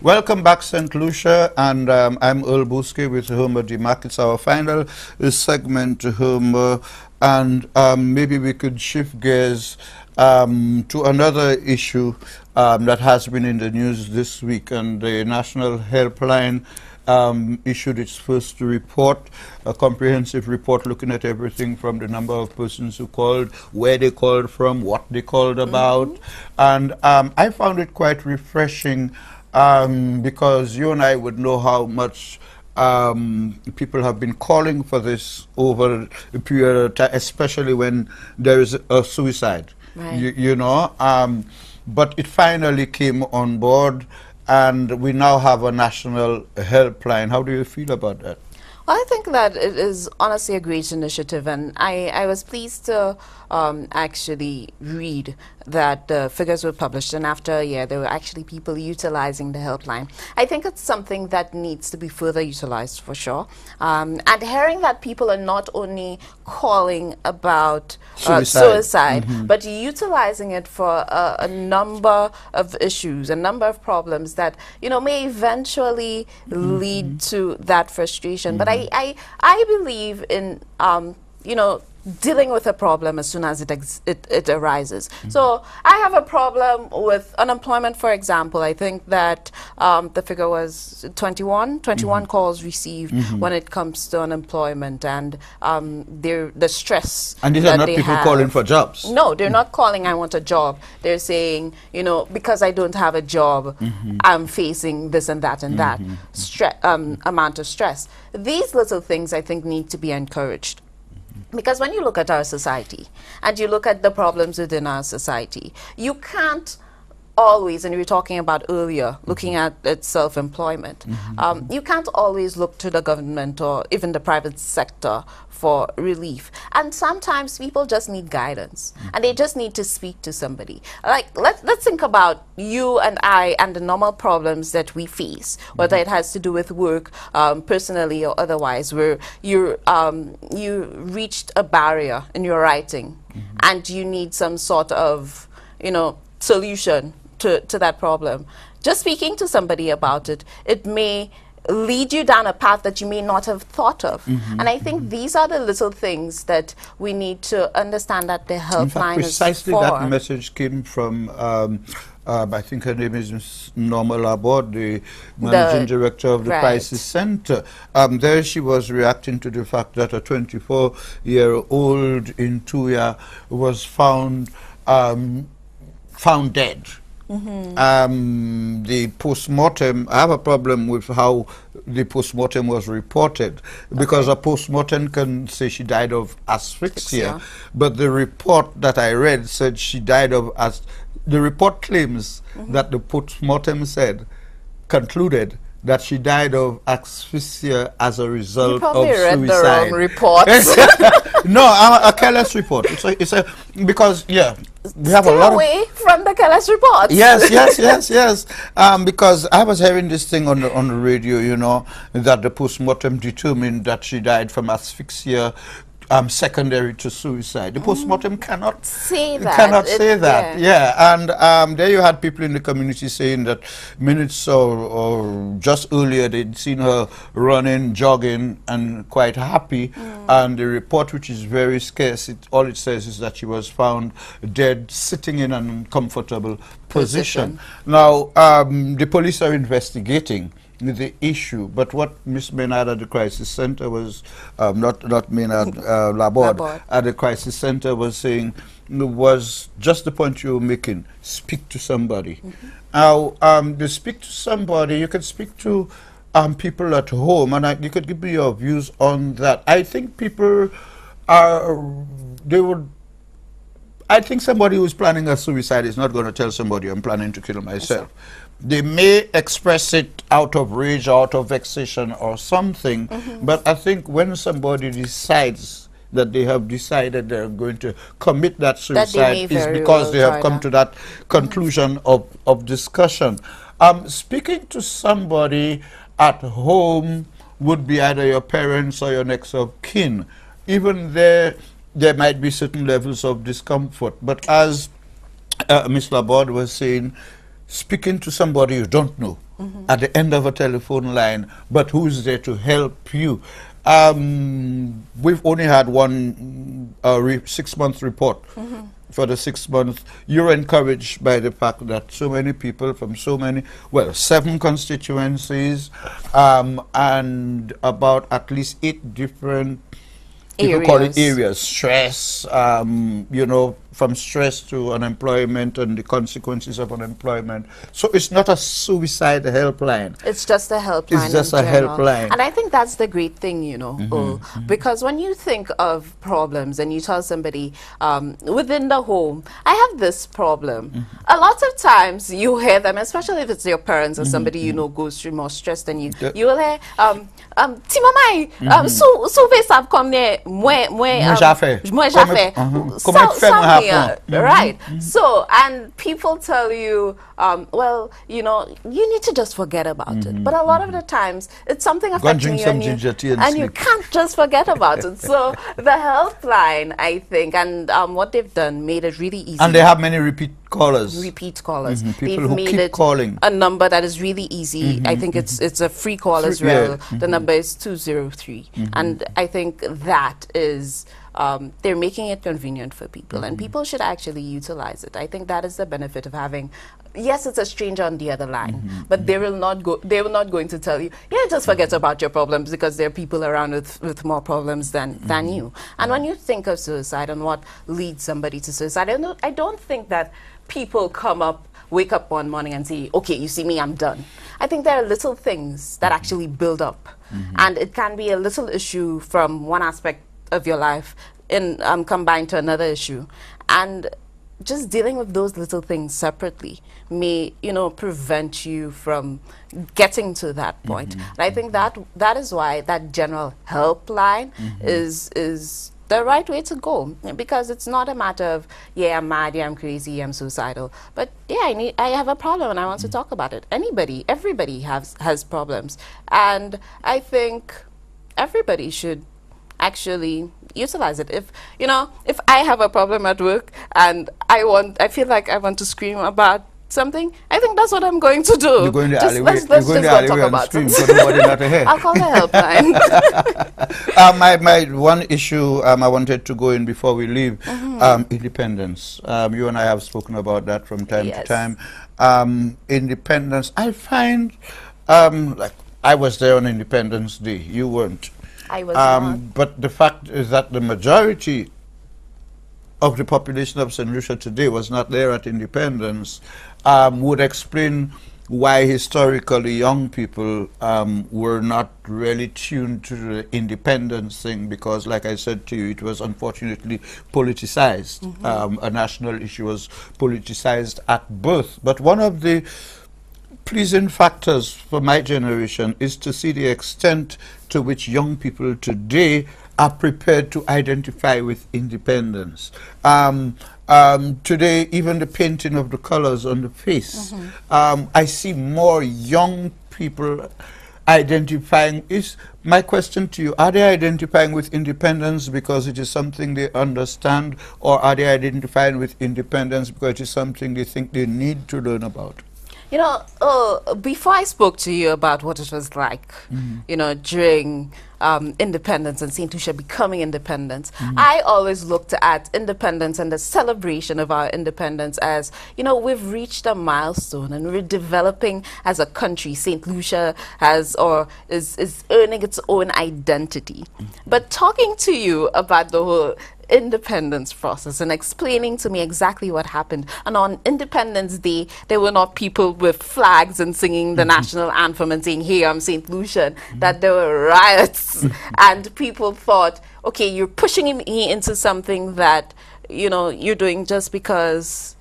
Welcome back, St. Lucia, and I'm Earl Buske with Homer DeMac. It's our final segment, Homer, and maybe we could shift gears to another issue that has been in the news this week, and the National Helpline issued its first report, a comprehensive report looking at everything from the number of persons who called, where they called from, what they called about, and I found it quite refreshing because you and I would know how much people have been calling for this over a period of time, especially when there is a suicide, right. you know, but it finally came on board, and we now have a national helpline. How do you feel about that? Well, I think that it is honestly a great initiative, and I was pleased to actually read that the figures were published, and after a year there were actually people utilizing the helpline. I think it's something that needs to be further utilized for sure, and hearing that people are not only calling about suicide, but utilizing it for a number of issues, a number of problems that, you know, may eventually lead to that frustration. But I believe in, you know, dealing with a problem as soon as it arises. So I have a problem with unemployment, for example. I think that the figure was 21 calls received when it comes to unemployment, and the stress. And these are not people calling for jobs. No, they're not calling, I want a job. They're saying, you know, because I don't have a job, I'm facing this and that and that amount of stress. These little things, I think, need to be encouraged. Because when you look at our society and you look at the problems within our society, you can't always, and we were talking about earlier, looking at self-employment, you can't always look to the government or even the private sector for relief. And sometimes people just need guidance, and they just need to speak to somebody. Like, let's think about you and I and the normal problems that we face, whether it has to do with work, personally or otherwise, where you reached a barrier in your writing, and you need some sort of, you know, solution to that problem. Just speaking to somebody about it, it may lead you down a path that you may not have thought of. And I think these are the little things that we need to understand that the helpline In fact, precisely is for. that message came from I think her name is Norma Laborde, the managing director of the Crisis Center. There she was reacting to the fact that a 24-year-old in Tuya was found dead. The post-mortem, I have a problem with how the post-mortem was reported, because a post-mortem can say she died of asphyxia, but the report that I read said she died of, the report claims that the post-mortem concluded that she died of asphyxia as a result of suicide. You probably read the wrong report. No, a careless report. It's a because we have Stay a lot away from the careless reports. Yes. Because I was hearing this thing on the radio, you know, that the postmortem determined that she died from asphyxia secondary to suicide. The postmortem cannot say that. And there you had people in the community saying that minutes or just earlier they'd seen her running, jogging, and quite happy. And the report, which is very scarce, all it says is that she was found dead, sitting in an uncomfortable position. Now, the police are investigating the issue, but what Miss Maynard at the Crisis Center was, not Maynard, Laborde at the Crisis Center was saying, was just the point you were making: speak to somebody. Now, to speak to somebody, you can speak to people at home, and you could give me your views on that. I think people I think somebody who's planning a suicide is not going to tell somebody, I'm planning to kill myself. They may express it out of rage, out of vexation or something, but I think when somebody decides that they have decided they're going to commit that suicide is because they have come to that conclusion of discussion. Speaking to somebody at home would be either your parents or your next of kin. Even there might be certain levels of discomfort, but as Ms. Laborde was saying, speaking to somebody you don't know at the end of a telephone line, but who's there to help you? We've only had one 6-month report. For the 6 months, you're encouraged by the fact that so many people from so many, well, 7 constituencies, and about at least 8 different people call it areas, stress, you know, from stress to unemployment and the consequences of unemployment. So it's not a suicide helpline. It's just a helpline. It's just a helpline. And I think that's the great thing, you know, because when you think of problems and you tell somebody within the home, I have this problem, a lot of times you hear them, especially if it's your parents or somebody you know goes through more stress than you, you will hear, Timamai, so ve sab komne, right. So, and people tell you, well, you know, you need to just forget about it. But a lot of the times, it's something affecting you, and you can't just forget about it. So, the helpline, I think, and what they've done made it really easy. And they have many repeat callers. People They've who made keep it calling. A number that is really easy. I think it's a free call as well. The number is 203. And I think that is... they're making it convenient for people, and people should actually utilize it. I think that is the benefit of having, yes, it's a stranger on the other line, but they will not going to tell you, yeah, just forget about your problems, because there are people around with more problems than you. And when you think of suicide and what leads somebody to suicide, I don't think that people wake up one morning and say, okay, you see me, I'm done. I think there are little things that actually build up, and it can be a little issue from one aspect of your life in combined to another issue, and just dealing with those little things separately may, you know, prevent you from getting to that point. And I think that is why that general helpline is the right way to go, because it's not a matter of, yeah, I'm mad, yeah, I'm crazy, I'm suicidal, but yeah, I have a problem and I want to talk about it. Everybody has problems, and I think everybody should actually utilize it. If I have a problem at work and I feel like I want to scream about something, I think that's what I'm going to do. You're going to alleyway. Let's just go talk about it. I'll call the helpline. My one issue I wanted to go in before we leave, independence. You and I have spoken about that from time to time. Independence, I find, like, I was there on Independence Day. You weren't. I was not. But the fact is that the majority of the population of St. Lucia today was not there at independence, would explain why historically young people were not really tuned to the independence thing, because, like I said to you, it was unfortunately politicized. A national issue was politicized at birth. But one of the pleasing factors for my generation is to see the extent to which young people today are prepared to identify with independence. Today, even the painting of the colors on the face, I see more young people identifying. My question to you, are they identifying with independence because it is something they understand, or are they identifying with independence because it is something they think they need to learn about? You know, before I spoke to you about what it was like, you know, during independence and St. Lucia becoming independent, I always looked at independence and the celebration of our independence as, you know, we've reached a milestone and we're developing as a country. St. Lucia is earning its own identity. But talking to you about the whole independence process and explaining to me exactly what happened, and on Independence Day there were not people with flags and singing the national anthem and saying, hey, I'm St. Lucian, that there were riots and people thought, okay, you're pushing me into something that, you know, you're doing just because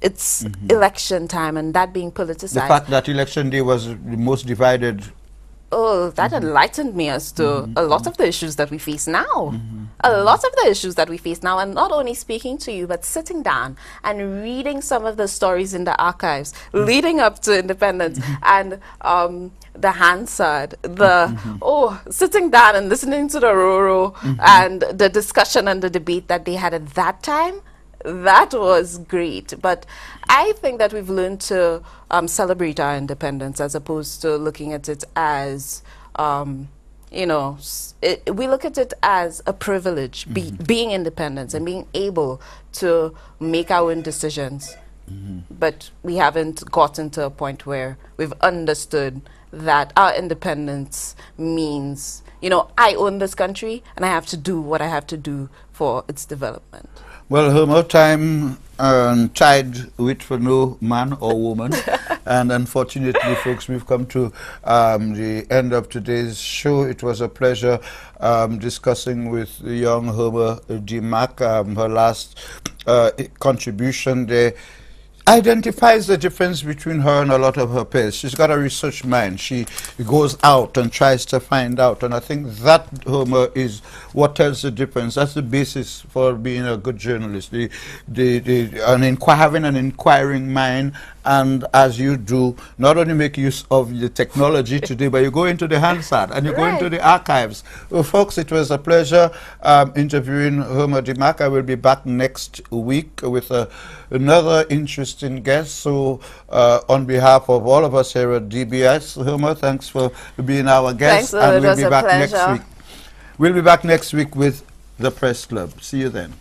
it's election time, and that being politicized. The fact that election day was the most divided. Oh, that enlightened me as to a lot of the issues that we face now. A lot of the issues that we face now, and not only speaking to you, but sitting down and reading some of the stories in the archives leading up to independence, and the Hansard, sitting down and listening to the Roro and the discussion and the debate that they had at that time. that was great. But I think that we've learned to celebrate our independence as opposed to looking at it as, you know, we look at it as a privilege, being independent and being able to make our own decisions. But we haven't gotten to a point where we've understood that our independence means, you know, I own this country and I have to do what I have to do for its development. Well, Homer, time tied with for no man or woman. And unfortunately, folks, we've come to the end of today's show. It was a pleasure discussing with the young Homer DeMack. Her last contribution there identifies the difference between her and a lot of her peers. She's got a research mind. She goes out and tries to find out, and I think that, Homer, is what tells the difference. That's the basis for being a good journalist. Having an inquiring mind, and as you do, not only make use of the technology today, but you go into the Hansard and you go into the archives. Well, folks, it was a pleasure interviewing Homer DeMack. I will be back next week with another interesting guest. So on behalf of all of us here at DBS, Homer, thanks for being our guest. Thanks, and we'll be back next week. We'll be back next week with the Press Club. See you then.